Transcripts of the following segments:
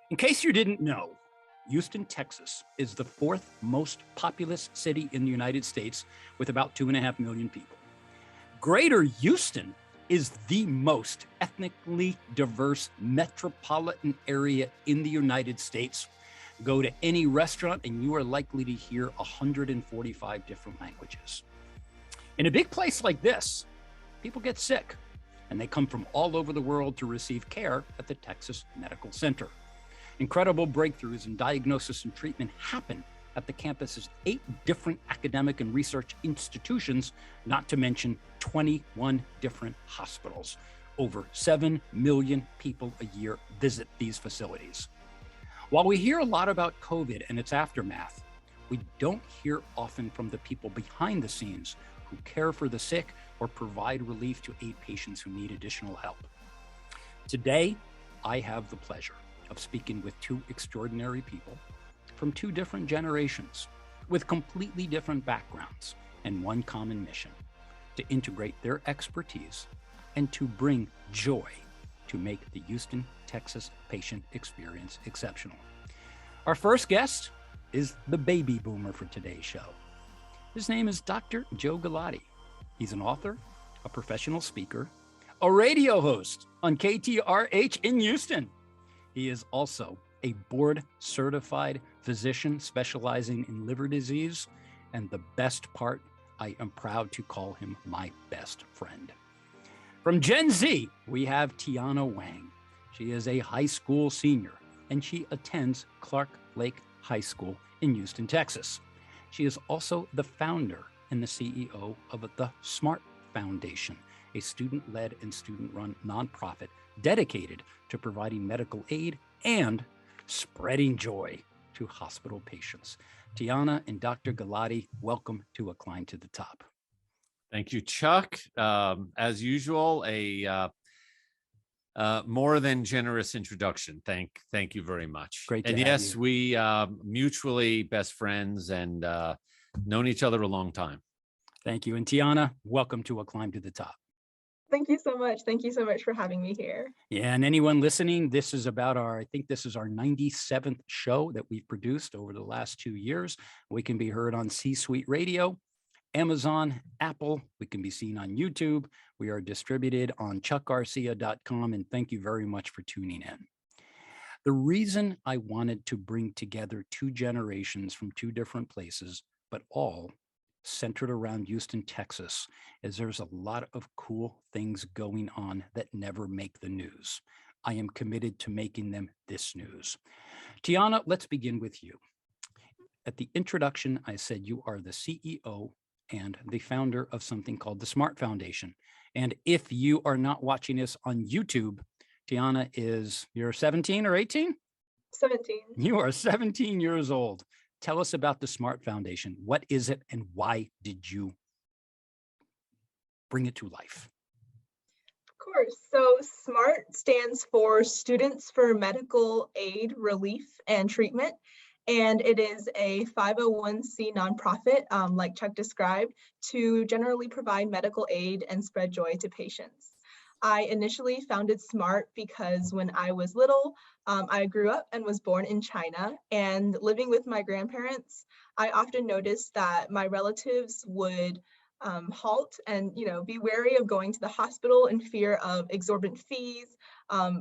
In case you didn't know, Houston, Texas is the fourth most populous city in the United States with about 2.5 million people. Greater Houston is the most ethnically diverse metropolitan area in the United States. Go to any restaurant and you are likely to hear 145 different languages. In a big place like this, people get sick and they come from all over the world to receive care at the Texas Medical Center. Incredible breakthroughs in diagnosis and treatment happen at the campus's 8 different academic and research institutions, not to mention 21 different hospitals. Over 7 million people a year visit these facilities. While we hear a lot about COVID and its aftermath, we don't hear often from the people behind the scenes who care for the sick or provide relief to aid patients who need additional help. Today, I have the pleasure of speaking with 2 extraordinary people from 2 different generations with completely different backgrounds and one common mission: to integrate their expertise and to bring joy to make the Houston, Texas patient experience exceptional. Our first guest is the baby boomer for today's show. His name is Dr. Joe Galati. He's an author, a professional speaker, a radio host on KTRH in Houston. He is also a board-certified physician specializing in liver disease, and the best part, I am proud to call him my best friend. From Gen Z, we have Tiana Wang. She is a high school senior, and she attends Clark Lake High School in Houston, Texas. She is also the founder and the CEO of the SMART Foundation, a student-led and student-run nonprofit dedicated to providing medical aid and spreading joy to hospital patients. Tiana and Dr. Galati, welcome to A Climb to the Top. Thank you, Chuck. As usual, a more than generous introduction. Thank you very much. Great to and have yes, you. we mutually best friends and known each other a long time. Thank you. And Tiana, welcome to A Climb to the Top. Thank you so much. Thank you so much for having me here. Yeah, and anyone listening, this is about I think this is our 97th show that we've produced over the last 2 years. We can be heard on C-Suite Radio, Amazon, Apple. We can be seen on YouTube. We are distributed on chuckgarcia.com, and thank you very much for tuning in. The reason I wanted to bring together 2 generations from 2 different places, but all centered around Houston, Texas, is there's a lot of cool things going on that never make the news. I am committed to making them this news. Tiana, let's begin with you. At the introduction, I said you are the CEO and the founder of something called the SMART Foundation. And if you are not watching us on YouTube, Tiana you're 17 or 18? 17. You are 17 years old. Tell us about the SMART Foundation. What is it and why did you bring it to life? Of course. So SMART stands for Students for Medical Aid, Relief, and Treatment. And it is a 501c nonprofit, like Chuck described, to generally provide medical aid and spread joy to patients. I initially founded SMART because when I was little, I grew up and was born in China, and living with my grandparents, I often noticed that my relatives would halt and be wary of going to the hospital in fear of exorbitant fees,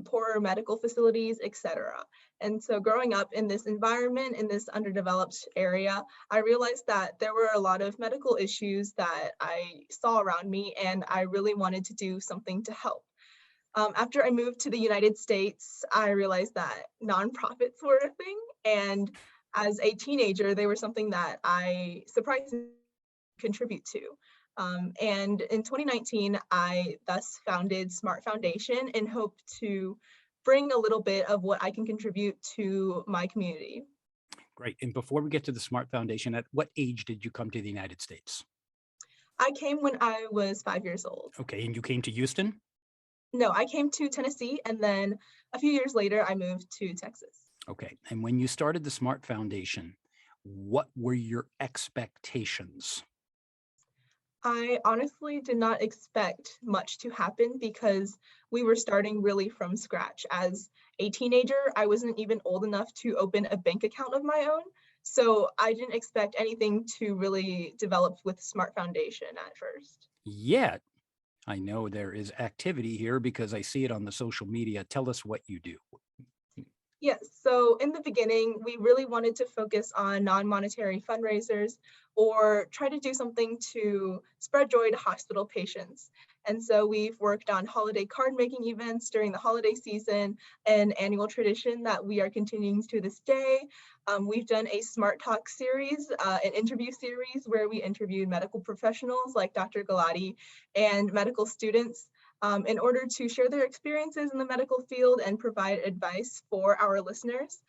poorer medical facilities, etc. And so growing up in this environment, in this underdeveloped area, I realized that there were a lot of medical issues that I saw around me, and I really wanted to do something to help. After I moved to the United States, I realized that nonprofits were a thing. And as a teenager, they were something that I surprisingly contribute to. And in 2019, I thus founded SMART Foundation and hope to bring a little bit of what I can contribute to my community. Great. And before we get to the SMART Foundation, at what age did you come to the United States? I came when I was 5 years old. Okay. And you came to Houston? No, I came to Tennessee, and then a few years later, I moved to Texas. Okay. And when you started the SMART Foundation, what were your expectations? I honestly did not expect much to happen because we were starting really from scratch. As a teenager, I wasn't even old enough to open a bank account of my own. So I didn't expect anything to really develop with Smart Foundation at first. Yet, I know there is activity here because I see it on the social media. Tell us what you do. Yes, so in the beginning, we really wanted to focus on non-monetary fundraisers or try to do something to spread joy to hospital patients. And so we've worked on holiday card making events during the holiday season, an annual tradition that we are continuing to this day. We've done a Smart Talk series, an interview series where we interviewed medical professionals like Dr. Galati and medical students in order to share their experiences in the medical field and provide advice for our listeners.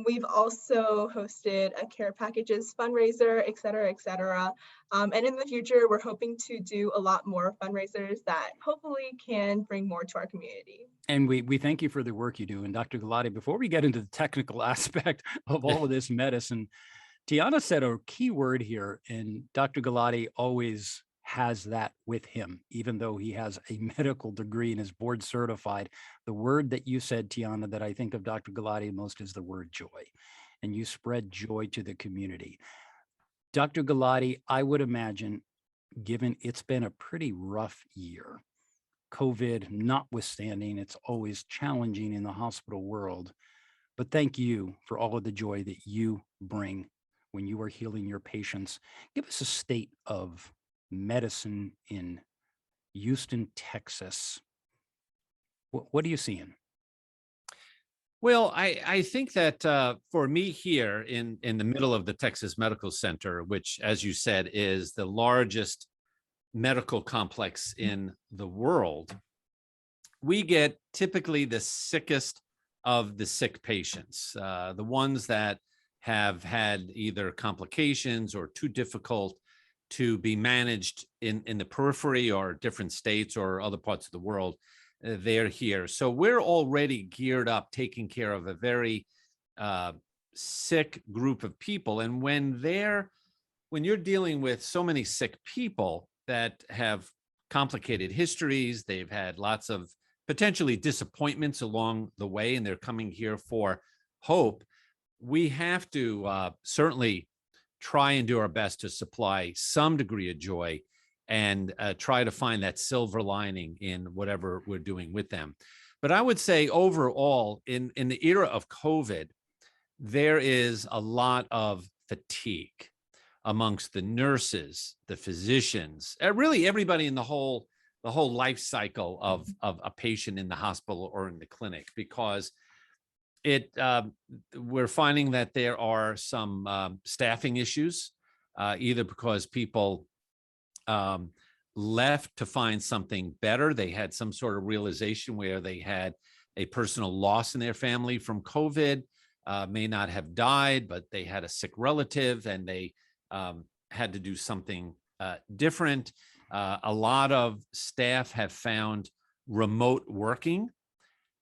We've also hosted a care packages fundraiser, et cetera, et cetera. And in the future, we're hoping to do a lot more fundraisers that hopefully can bring more to our community. And we thank you for the work you do. And Dr. Galati, before we get into the technical aspect of all of this medicine, Tiana said a key word here, and Dr. Galati always has that with him, even though he has a medical degree and is board certified. The word that you said, Tiana, that I think of Dr. Galati most is the word joy, and you spread joy to the community. Dr. Galati, I would imagine, given it's been a pretty rough year, COVID notwithstanding, it's always challenging in the hospital world. But thank you for all of the joy that you bring when you are healing your patients. Give us a state of medicine in Houston, Texas. What are you seeing? Well, I think that for me here in the middle of the Texas Medical Center, which, as you said, is the largest medical complex in the world, we get typically the sickest of the sick patients, the ones that have had either complications or too difficult to be managed in the periphery or different states or other parts of the world. They're here. So we're already geared up, taking care of a very sick group of people. And when you're dealing with so many sick people that have complicated histories, they've had lots of potentially disappointments along the way, and they're coming here for hope, we have to certainly try and do our best to supply some degree of joy and try to find that silver lining in whatever we're doing with them. But I would say overall, in the era of COVID, there is a lot of fatigue amongst the nurses, the physicians, really everybody in the whole life cycle of a patient in the hospital or in the clinic, because we're finding that there are some staffing issues, either because people left to find something better. They had some sort of realization where they had a personal loss in their family from COVID, may not have died, but they had a sick relative and they had to do something different. A lot of staff have found remote working.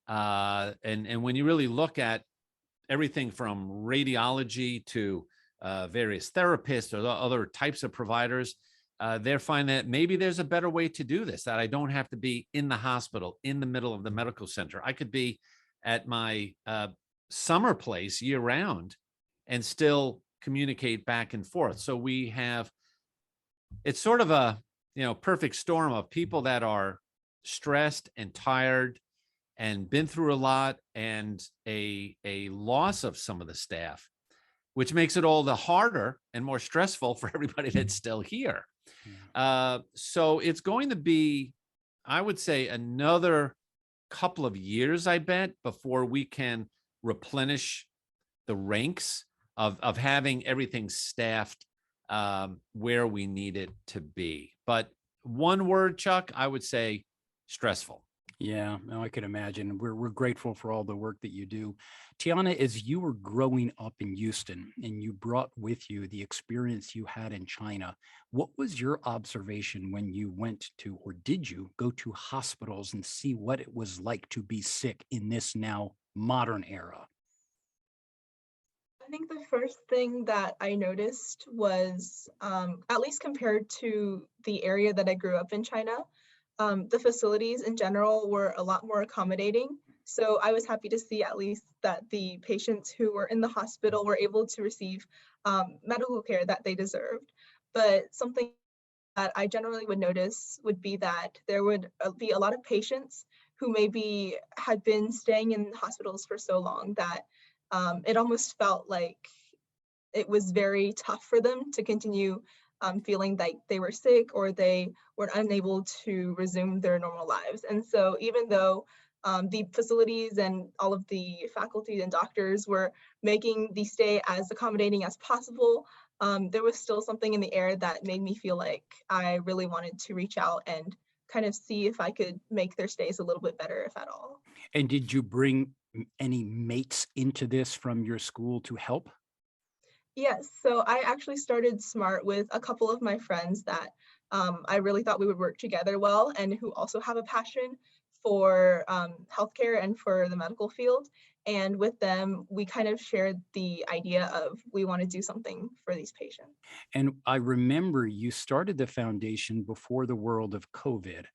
And when you really look at everything from radiology to various therapists or other types of providers, they're finding that maybe there's a better way to do this, that I don't have to be in the hospital, in the middle of the medical center. I could be at my summer place year round and still communicate back and forth. So it's sort of a perfect storm of people that are stressed and tired and been through a lot, and a loss of some of the staff, which makes it all the harder and more stressful for everybody that's still here. So it's going to be, I would say, another couple of years, I bet, before we can replenish the ranks of having everything staffed where we need it to be. But one word, Chuck, I would say stressful. Yeah, no, I can imagine. We're grateful for all the work that you do. Tiana, as you were growing up in Houston and you brought with you the experience you had in China, what was your observation when you went to, or did you go to hospitals and see what it was like to be sick in this now modern era? think the first thing that I noticed was, at least compared to the area that I grew up in China, the facilities in general were a lot more accommodating. So I was happy to see at least that the patients who were in the hospital were able to receive medical care that they deserved. But something that I generally would notice would be that there would be a lot of patients who maybe had been staying in hospitals for so long that it almost felt like it was very tough for them to continue feeling like they were sick or they were unable to resume their normal lives. And so even though the facilities and all of the faculty and doctors were making the stay as accommodating as possible, there was still something in the air that made me feel like I really wanted to reach out and kind of see if I could make their stays a little bit better, if at all. And did you bring any mates into this from your school to help? Yes, so I actually started SMART with a couple of my friends that I really thought we would work together well and who also have a passion for healthcare and for the medical field. And with them, we kind of shared the idea of we want to do something for these patients. And I remember you started the foundation before the world of COVID.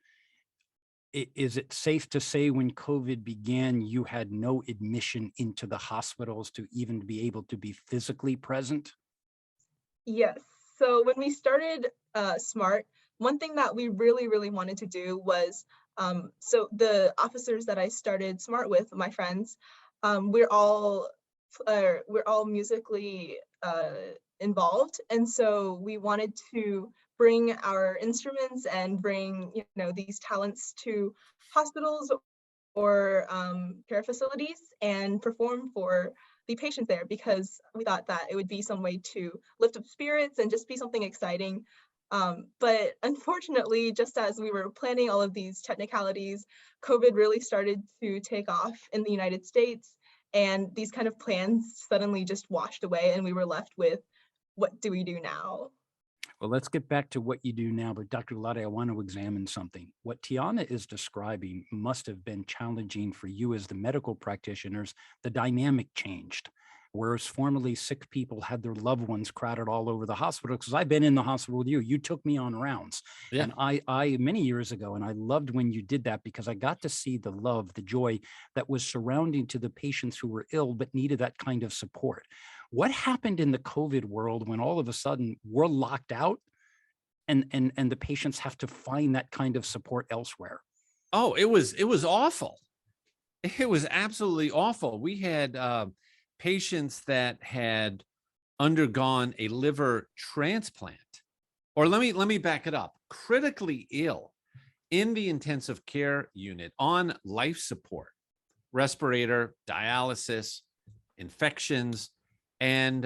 Is it safe to say when COVID began, you had no admission into the hospitals to even be able to be physically present? Yes. So when we started SMART, one thing that we really, really wanted to do was, so the officers that I started SMART with, my friends, we're all musically involved, and so we wanted to bring our instruments and bring these talents to hospitals or care facilities and perform for the patient there, because we thought that it would be some way to lift up spirits and just be something exciting. But unfortunately, just as we were planning all of these technicalities, COVID really started to take off in the United States, and these kind of plans suddenly just washed away, and we were left with, what do we do now? Well, let's get back to what you do now. But Dr. Galati, I want to examine something. What Tiana is describing must have been challenging for you as the medical practitioners. The dynamic changed. Whereas formerly sick people had their loved ones crowded all over the hospital, because I've been in the hospital with you. You took me on rounds. Yeah. And I many years ago, and I loved when you did that because I got to see the love, the joy that was surrounding to the patients who were ill but needed that kind of support. What happened in the COVID world when all of a sudden we're locked out and the patients have to find that kind of support elsewhere? Oh, it was awful. It was absolutely awful. We had patients that had undergone a liver transplant, or let me back it up. Critically ill in the intensive care unit on life support, respirator, dialysis, infections, and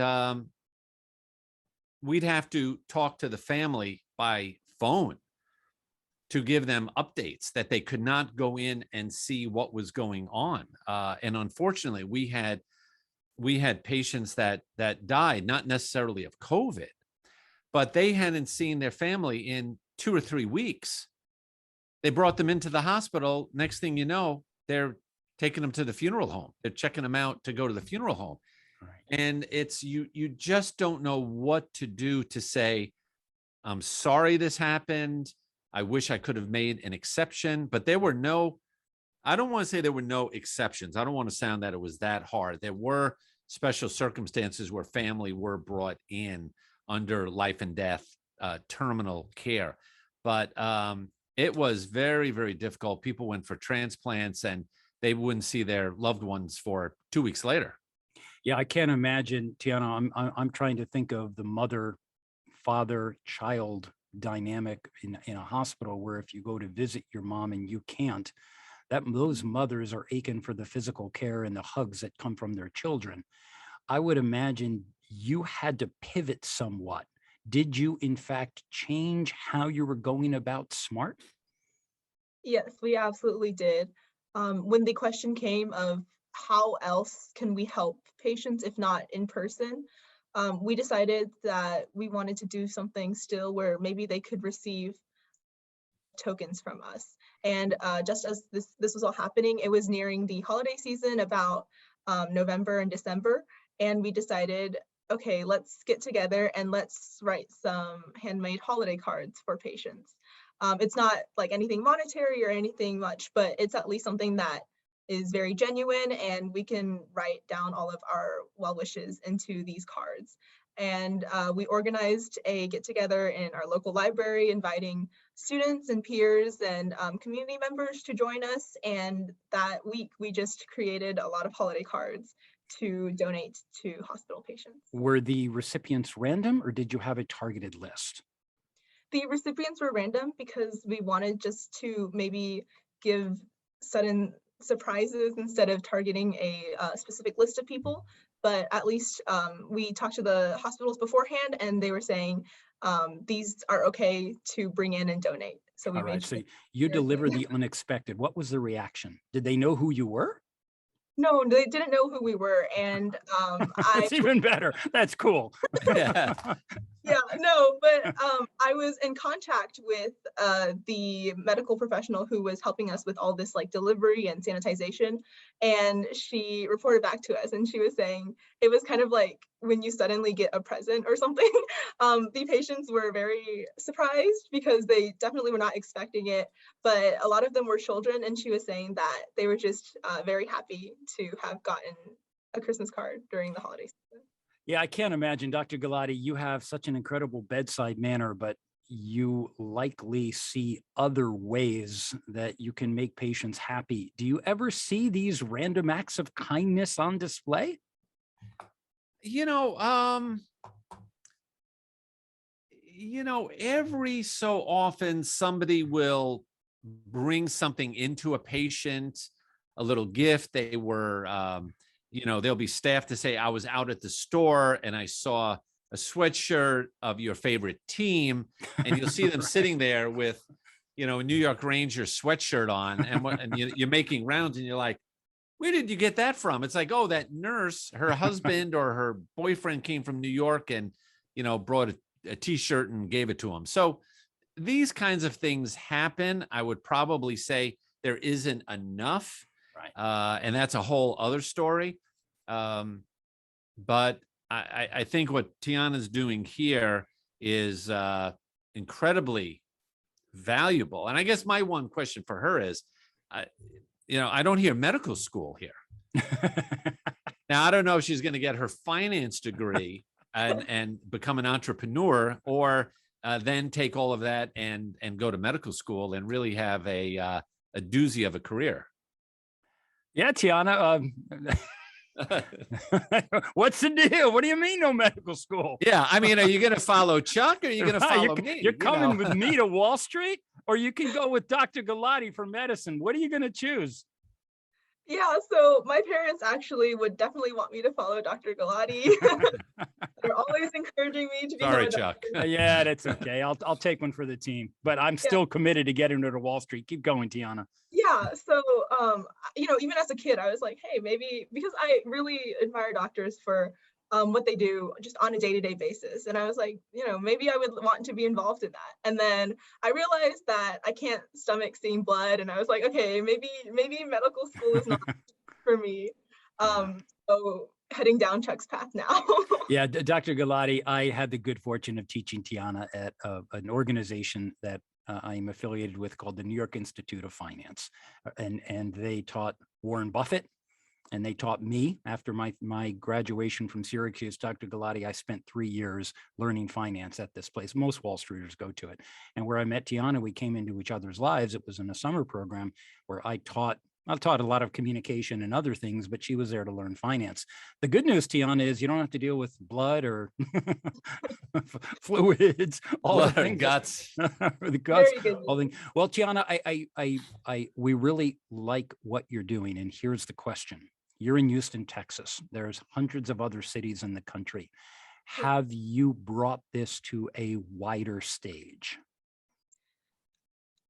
we'd have to talk to the family by phone to give them updates that they could not go in and see what was going on. And unfortunately, we had patients that died, not necessarily of COVID, but they hadn't seen their family in 2 or 3 weeks. They brought them into the hospital. Next thing you know, they're taking them to the funeral home. They're checking them out to go to the funeral home. Right. And it's you just don't know what to do to say, I'm sorry this happened. I wish I could have made an exception, but there were no, I don't want to say there were no exceptions. I don't want to sound that it was that hard. There were special circumstances where family were brought in under life and death, terminal care. But it was very, very difficult. People went for transplants and they wouldn't see their loved ones for 2 weeks later. Yeah, I can't imagine, Tiana. I'm trying to think of the mother, father, child dynamic in a hospital where if you go to visit your mom and you can't, that those mothers are aching for the physical care and the hugs that come from their children. I would imagine you had to pivot somewhat. Did you, in fact, change how you were going about SMART? Yes, we absolutely did. When the question came of how else can we help patients if not in person, we decided that we wanted to do something still where maybe they could receive tokens from us. And just as this was all happening, it was nearing the holiday season, about November and December. and we decided, okay, let's get together and let's write some handmade holiday cards for patients. It's not like anything monetary or anything much, but it's at least something that is very genuine, and we can write down all of our well wishes into these cards. And we organized a get together in our local library, inviting students and peers and community members to join us. And that week, we just created a lot of holiday cards to donate to hospital patients. Were the recipients random, or did you have a targeted list? The recipients were random because we wanted just to maybe give sudden surprises instead of targeting a specific list of people. But at least we talked to the hospitals beforehand, and they were saying these are okay to bring in and donate. So we All right, made so sure. you delivered the unexpected. What was the reaction? Did they know who you were? No, they didn't know who we were, and That's even better. That's cool. Yeah. yeah, no, but I was in contact with the medical professional who was helping us with all this like delivery and sanitization, and she reported back to us, and she was saying it was kind of like when you suddenly get a present or something. The patients were very surprised because they definitely were not expecting it, but a lot of them were children, and she was saying that they were just very happy to have gotten a Christmas card during the holiday season. Yeah, I can't imagine, Dr. Galati, you have such an incredible bedside manner, but you likely see other ways that you can make patients happy. Do you ever see these random acts of kindness on display? Every so often somebody will bring something into a patient, a little gift. They were, there'll be staff to say, I was out at the store and I saw a sweatshirt of your favorite team, and you'll see them Right. sitting there with, a New York Rangers sweatshirt on, and you're making rounds, and you're like, where did you get that from? It's like, oh, that nurse, her husband or her boyfriend came from New York and, brought a t-shirt and gave it to him. So these kinds of things happen. I would probably say there isn't enough. Right. And that's a whole other story. But I think what Tiana's doing here is incredibly valuable. And I guess my one question for her is, I don't hear medical school here. Now, I don't know if she's going to get her finance degree and become an entrepreneur, or then take all of that and go to medical school and really have a doozy of a career. Yeah, Tiana. What's the deal? What do you mean no medical school? Yeah, I mean, are you going to follow Chuck, or are you going to follow you're, me? You're coming with me to Wall Street, or you can go with Dr. Galati for medicine. What are you going to choose? Yeah, so my parents actually would definitely want me to follow Dr. Galati. They're always encouraging me to become Sorry, a Chuck. Yeah, that's okay. I'll take one for the team, but I'm still committed to getting her to Wall Street. Keep going, Tiana. Yeah, so even as a kid, I was like, hey, maybe, because I really admire doctors for what they do just on a day-to-day basis. And I was like, maybe I would want to be involved in that. And then I realized that I can't stomach seeing blood. And I was like, okay, maybe medical school is not for me. So heading down Chuck's path now. Yeah, Dr. Galati, I had the good fortune of teaching Tiana at an organization that I am affiliated with called the New York Institute of Finance. And they taught Warren Buffett, and they taught me. After my graduation from Syracuse, Dr. Galati, I spent 3 years learning finance at this place. Most Wall Streeters go to it. And where I met Tiana, we came into each other's lives. It was in a summer program where I taught a lot of communication and other things, but she was there to learn finance. The good news, Tiana, is you don't have to deal with blood or fluids, all the things. Guts. The guts. All things. Well, Tiana, we really like what you're doing. And here's the question. You're in Houston, Texas. There's hundreds of other cities in the country. Have you brought this to a wider stage?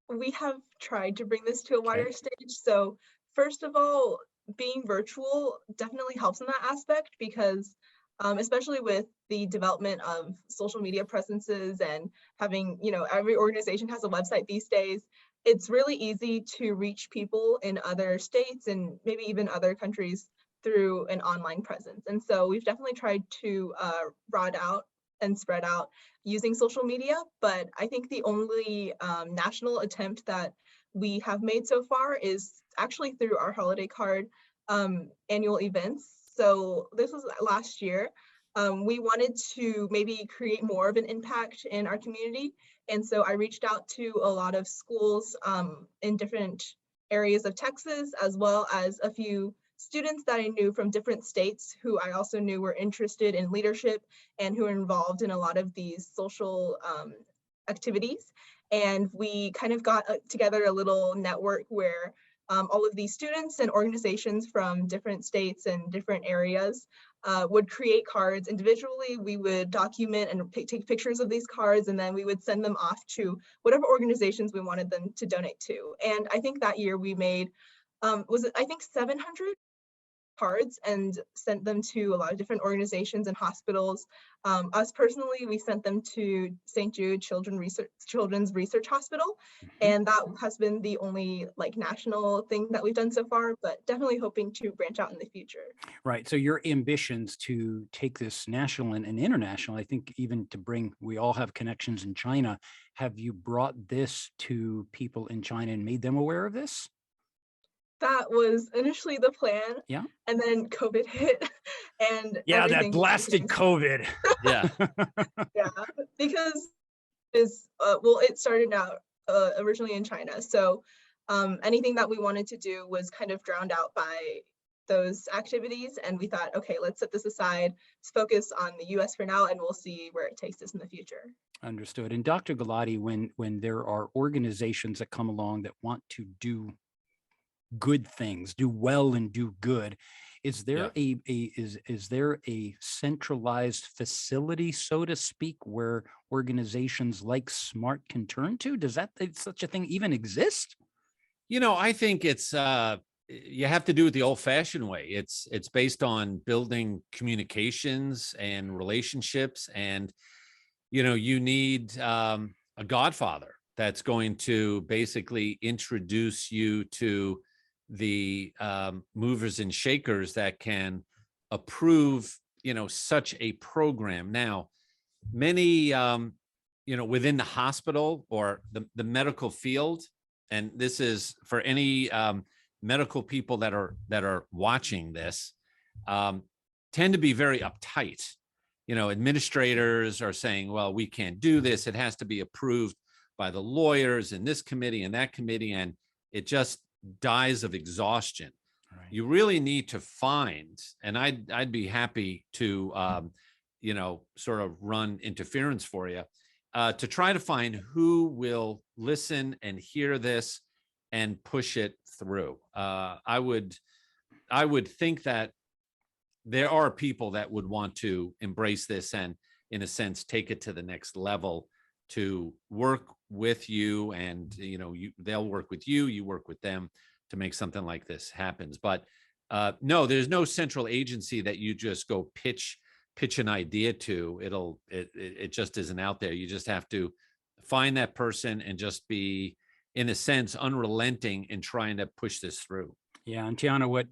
We have tried to bring this to a wider stage. So first of all, being virtual definitely helps in that aspect, because especially with the development of social media presences and having, every organization has a website these days, it's really easy to reach people in other states and maybe even other countries through an online presence. And so we've definitely tried to rod out and spread out using social media, but I think the only national attempt that we have made so far is actually through our holiday card annual events. So this was last year. We wanted to maybe create more of an impact in our community. And so I reached out to a lot of schools in different areas of Texas, as well as a few students that I knew from different states who I also knew were interested in leadership and who are involved in a lot of these social activities. And we kind of got together a little network where all of these students and organizations from different states and different areas would create cards individually. We would document and take pictures of these cards, and then we would send them off to whatever organizations we wanted them to donate to. And I think that year we made, was it, I think 700 cards and sent them to a lot of different organizations and hospitals. Us personally, we sent them to St. Jude Children's Research Hospital, and that has been the only like national thing that we've done so far, but definitely hoping to branch out in the future. Right. So your ambitions to take this national and international, I think even to bring, we all have connections in China. Have you brought this to people in China and made them aware of this? That was initially the plan. Yeah. And then COVID hit and yeah, that everything blasted COVID. Yeah. Yeah, because well, it started out originally in China. So anything that we wanted to do was kind of drowned out by those activities. And we thought, okay, let's set this aside, let's focus on the US for now, and we'll see where it takes us in the future. Understood. And Dr. Galati, when there are organizations that come along that want to do good things, do well and do good, is there is there a centralized facility, so to speak, where organizations like SMART can turn to? Does such a thing even exist? I think it's you have to do it the old-fashioned way. It's based on building communications and relationships, and you need a godfather that's going to basically introduce you to the movers and shakers that can approve such a program. Now, many within the hospital or the medical field, and this is for any medical people that are watching this, tend to be very uptight. Administrators are saying, well, we can't do this, it has to be approved by the lawyers in this committee and that committee, and it just dies of exhaustion. Right. You really need to find, and I'd be happy to sort of run interference for you, to try to find who will listen and hear this and push it through. I would think that there are people that would want to embrace this and, in a sense, take it to the next level, to work with you, and they'll work with you, you work with them to make something like this happens. But no, there's no central agency that you just go pitch an idea to. It just isn't out there. You just have to find that person and just be, in a sense, unrelenting in trying to push this through. Yeah, and Tiana, what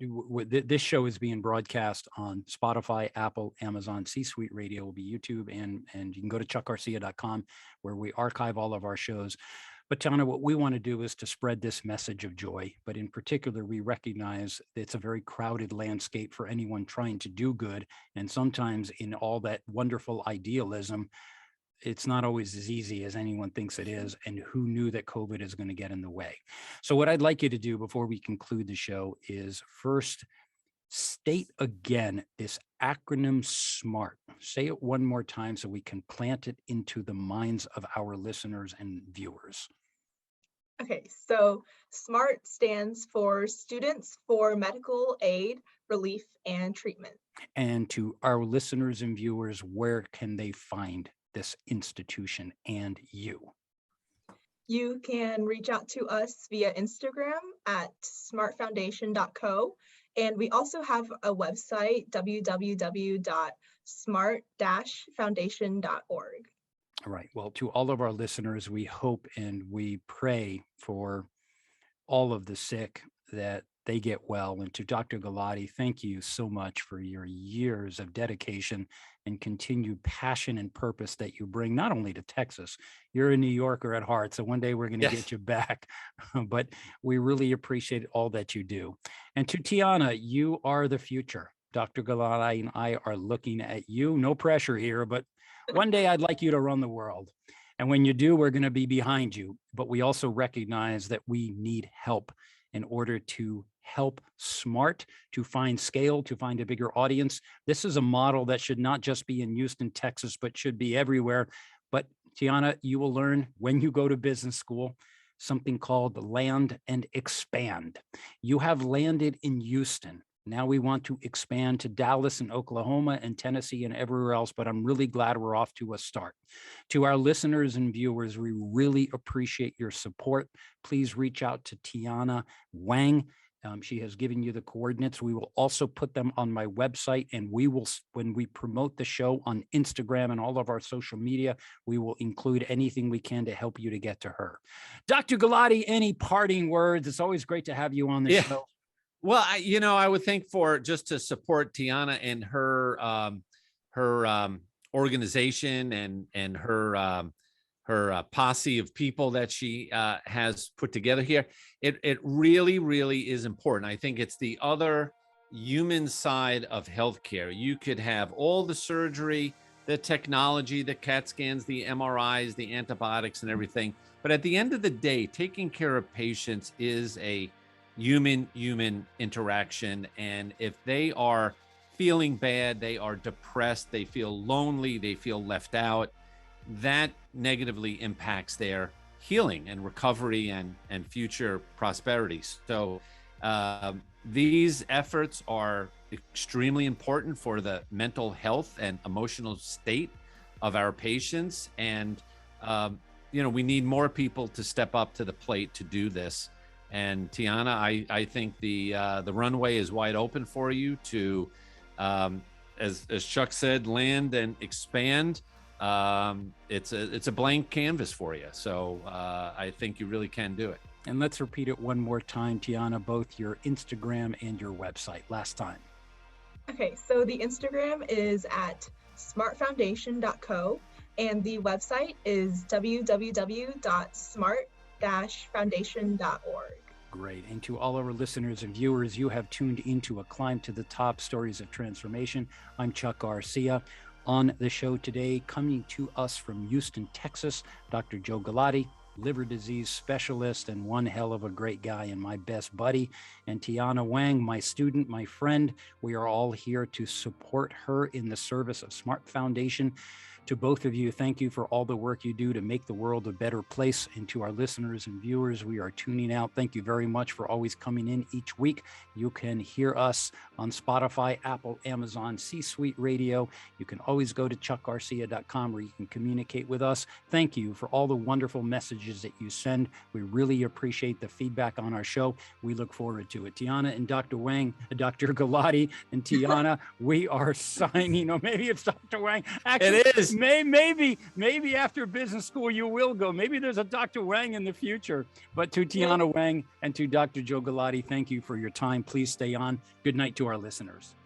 this show is being broadcast on Spotify, Apple, Amazon, C-Suite Radio, will be YouTube, and you can go to chuckgarcia.com where we archive all of our shows. But Tiana, what we want to do is to spread this message of joy. But in particular, we recognize it's a very crowded landscape for anyone trying to do good. And sometimes in all that wonderful idealism, it's not always as easy as anyone thinks it is, and who knew that COVID is going to get in the way. So what I'd like you to do before we conclude the show is first state again this acronym SMART. Say it one more time so we can plant it into the minds of our listeners and viewers. Okay, so SMART stands for Students for Medical Aid, Relief, and Treatment. And to our listeners and viewers, where can they find this institution and you? You can reach out to us via Instagram at smartfoundation.co. And we also have a website, www.smart-foundation.org. All right. Well, to all of our listeners, we hope and we pray for all of the sick that they get well. And to Dr. Galati, thank you so much for your years of dedication and continued passion and purpose that you bring not only to Texas. You're a New Yorker at heart, so one day we're going to get you back. But we really appreciate all that you do. And to Tiana, you are the future. Dr. Galati and I are looking at you. No pressure here, but one day I'd like you to run the world. And when you do, we're going to be behind you. But we also recognize that we need help in order to help SMART to find scale, to find a bigger audience. This is a model that should not just be in Houston, Texas, but should be everywhere. But Tiana, you will learn when you go to business school something called land and expand. You have landed in Houston. Now we want to expand to Dallas and Oklahoma and Tennessee and everywhere else, but I'm really glad we're off to a start. To our listeners and viewers, we really appreciate your support. Please reach out to Tiana Wang. She has given you the coordinates. We will also put them on my website, and we will, when we promote the show on Instagram and all of our social media, we will include anything we can to help you to get to her. Dr. Galati, any parting words? It's always great to have you on the show. Well, I would think for just to support Tiana and her organization and her posse of people that she has put together here, it really, really is important. I think it's the other human side of healthcare. You could have all the surgery, the technology, the CAT scans, the MRIs, the antibiotics, and everything. But at the end of the day, taking care of patients is a human interaction. And if they are feeling bad, they are depressed, they feel lonely, they feel left out, that negatively impacts their healing and recovery and future prosperity. So these efforts are extremely important for the mental health and emotional state of our patients. And we need more people to step up to the plate to do this. And Tiana, I think the runway is wide open for you to, as Chuck said, land and expand. It's a blank canvas for you. So I think you really can do it. And let's repeat it one more time, Tiana, both your Instagram and your website. Last time. Okay, so the Instagram is at smartfoundation.co and the website is www.smart-foundation.org. Great. And to all our listeners and viewers, you have tuned into A Climb to the Top, Stories of Transformation. I'm Chuck Garcia. On the show today, coming to us from Houston, Texas, Dr. Joe Galati, liver disease specialist and one hell of a great guy and my best buddy, and Tiana Wang, my student, my friend. We are all here to support her in the service of Smart Foundation. To both of you, thank you for all the work you do to make the world a better place. And to our listeners and viewers, we are tuning out. Thank you very much for always coming in each week. You can hear us on Spotify, Apple, Amazon, C-Suite Radio. You can always go to chuckgarcia.com where you can communicate with us. Thank you for all the wonderful messages that you send. We really appreciate the feedback on our show. We look forward to it. Tiana and Dr. Wang, Dr. Galati and Tiana, we are signing. Or maybe it's Dr. Wang. Actually, it is. Maybe after business school you will go. Maybe there's a Dr. Wang in the future. But to Tiana Wang and to Dr. Joe Galati, thank you for your time. Please stay on. Good night to our listeners.